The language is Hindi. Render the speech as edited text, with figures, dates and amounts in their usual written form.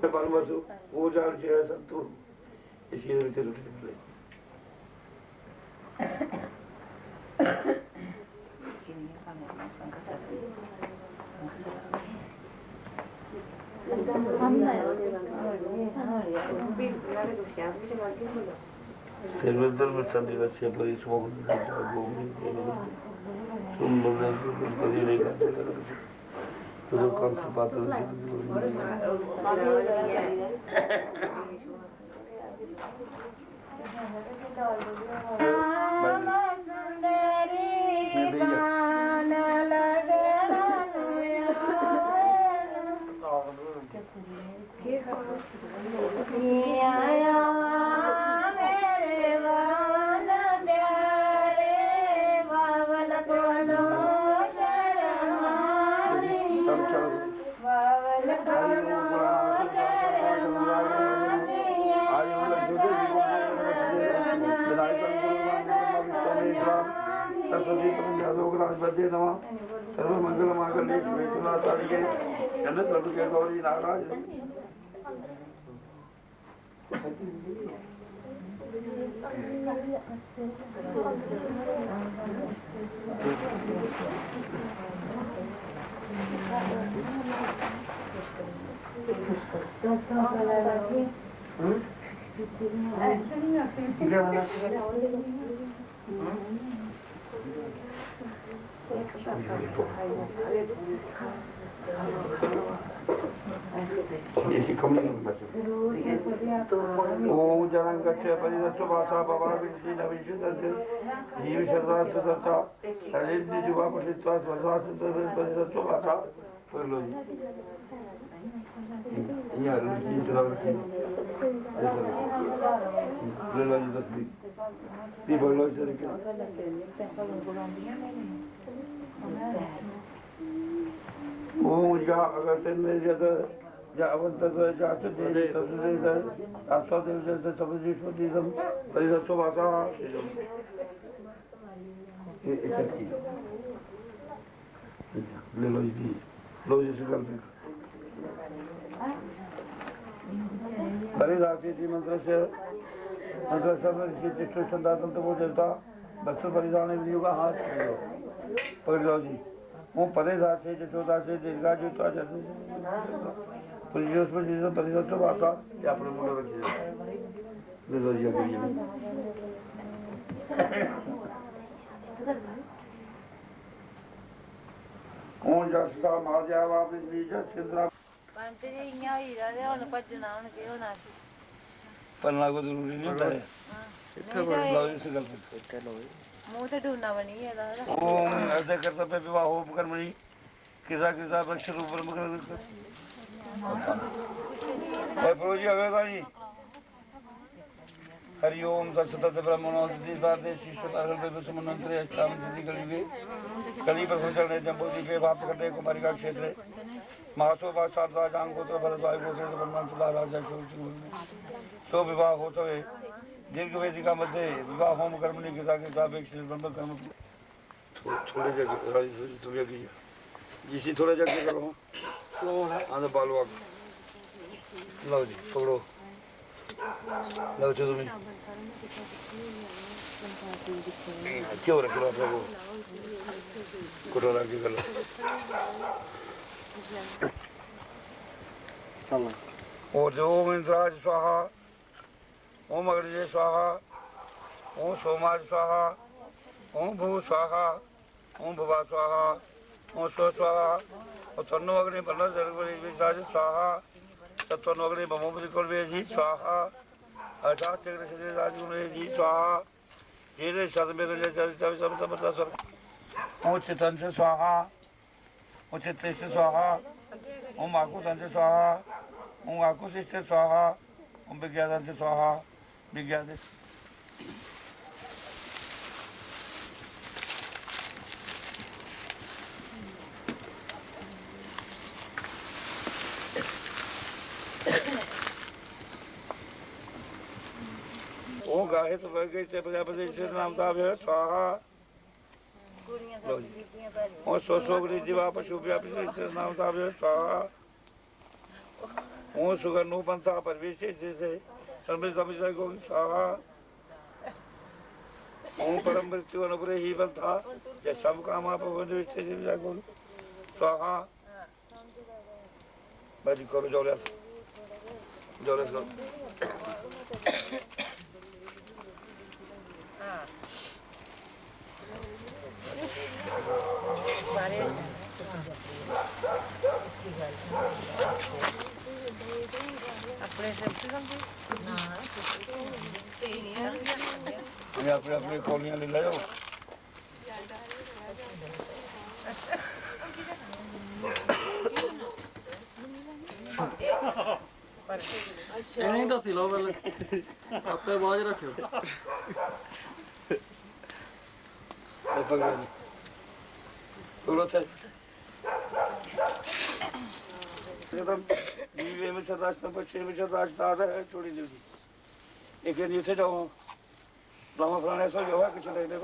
बालमासु वो जान चाहिए सब तो इसी तरह से रुक सकते सर्वत्र में संदेश पर इस वक्त तुम लोग नहीं करते तो कौन सी बात सर्व मंगल मांगल्ये शिवे सर्वासाधिके जन्नत लभते गौरी नाराज ओम जनं गच्छ परिदस्व भाषा बाबा विषि नविषितस्य जीव शरदास सत्ता शरीर जुवा पठित्वा स्वभाव परिदस्व भाषा कर लो ये रुचि चलाओ की ले लो जी दस भी बोलो इसे क्या ओम जा अगर तेरे में ज्यादा जावंत जाते दे सबसे दे आस्था दे जैसे सबसे छोटी दम परिदस्व भाषा ये ले लो जी लो जी से करते परिदासी जी मंत्र से चित्त संदातन तो वो देवता बच्चों परिधान विधियों का हाथ पकड़ लो जी वो परिदास से जटोदा से दीर्घा जुटा जाते पुलिस में जिसे परिदस्व भाषा या अपने मुंडे रखिए ले लो जी अभी कौन जाता मार्जा वापिस बीज चिंद्रा पंते जी इन्हें ही रहते हैं उन्हें पढ़ना उन्हें क्यों ना सी पढ़ना को जरूरी नहीं होता है इतना बड़ा लाओ से गलत इतना लो मुँह तो ढूंढना बनी है दादा ओम अर्ध कर्ता पे विवाह होम कर्मणि किसा किसा वृक्ष रूप ब्रह्म कर और प्रभु जी आवेगा जी हरि ओम तत्सत ब्रह्मणो दिवादे शिष्य तारल पे सुमनंत्र अष्टाम तिथि कलियुगे कली प्रसन्न चलने जम्बूद्वीप पे प्राप्त करते कुमारी का क्षेत्र महासो बात सारदा जांग गोत्र भरद्वाज गोत्र ब्रह्मंतला राजा सो विवाह होते हुए दीर्घ वेदिका मध्य विवाह होम कर्मणि गीता के सापेक्ष ब्रह्म कर्म थोड़े जगह राजी थोड़ी जगह जिसी थोड़ा जगह करो आंधे बालवा लो जी पकड़ो लो चलो तुम्हें क्यों रख लो आपको कटोरा की कर लो और जो ओम इंद्राज स्वाहा ओम अग्निजे स्वाहा ओम सोमाज स्वाहा ओम भू स्वाहा ओम भुवा स्वाहा ओम स्व स्वाहा और तन्नो अग्नि बन्ना जलगुरी स्वाहा तत्वनो अग्नि बमोपति कुलवेजी स्वाहा अर्थात चक्र राजगुणेजी स्वाहा ये सदमेर सर ओम चितन से स्वाहा ओम चित्त से स्वाहा ओम आकुतन से स्वाहा ओम आकुश से स्वाहा ओम विज्ञान से स्वाहा विज्ञान ओम गाहित वर्ग से प्रजापति से नामता स्वाहा ਕੁੜੀਆਂ ਲਓ ਸਭ ਜੀ। ਬੀਬੀਆਂ ਭੈਣੀਆਂ ਉਹ ਸੋ ਸੋਗਰੀ ਜੀਵਾ ਪਸ਼ੂ ਵਿਆਪੀ ਤੇ ਨਾਮ ਦਾ ਵੇ ਸਾ ਉਹ ਸੁਗਰ ਨੂੰ ਪੰਥਾ ਪਰਵੇਸ਼ੇ ਜਿਸੇ ਸਮਝ ਸਮਝ ਕੋ ਸਾ ਉਹ ਪਰਮ ਮ੍ਰਿਤੂ ਅਨੁਗ੍ਰਹ ਹੀ ਬੰਤਾ ਜੇ ਸਭ ਕਾਮਾ ਪਵਨ ਵਿੱਚ ਜਿਵ ਜਾ ਕੋ ਸਾ ਬਾਜੀ ਕਰੋ ਜੋਲਿਆ ਕਰੋ ਬਾਰੇ ਆਪਣੇ ਸਭ ਨਾ ਇਹ ਆਪਣੇ ਆਪਣੇ ਕੋਲੀਆਂ ਲੈ ਲਿਓ ਇਹਨੇ ਦੱਸੀ ਲਓ ਪਹਿਲੇ ਆਪੇ ਬਾਜ ਰੱਖਿਓ ਇਹ ਪਕੜੋ ਤੋੜੋ ਤੇ ਇਹ ਤਾਂ ਜੀਵੇ ਵਿੱਚ ਸਦਾਸ਼ਤ ਪਛੇ ਵਿੱਚ ਸਦਾਸ਼ਤ ਹੈ ਥੋੜੀ ਜਲਦੀ ਇੱਕ ਨਹੀਂ ਸੇ ਜਾਓ ਲਾਵਾ ਫਲਾਣੇ ਸੋ ਜੋ ਹੈ ਕੁਛ ਲੈ ਲੈ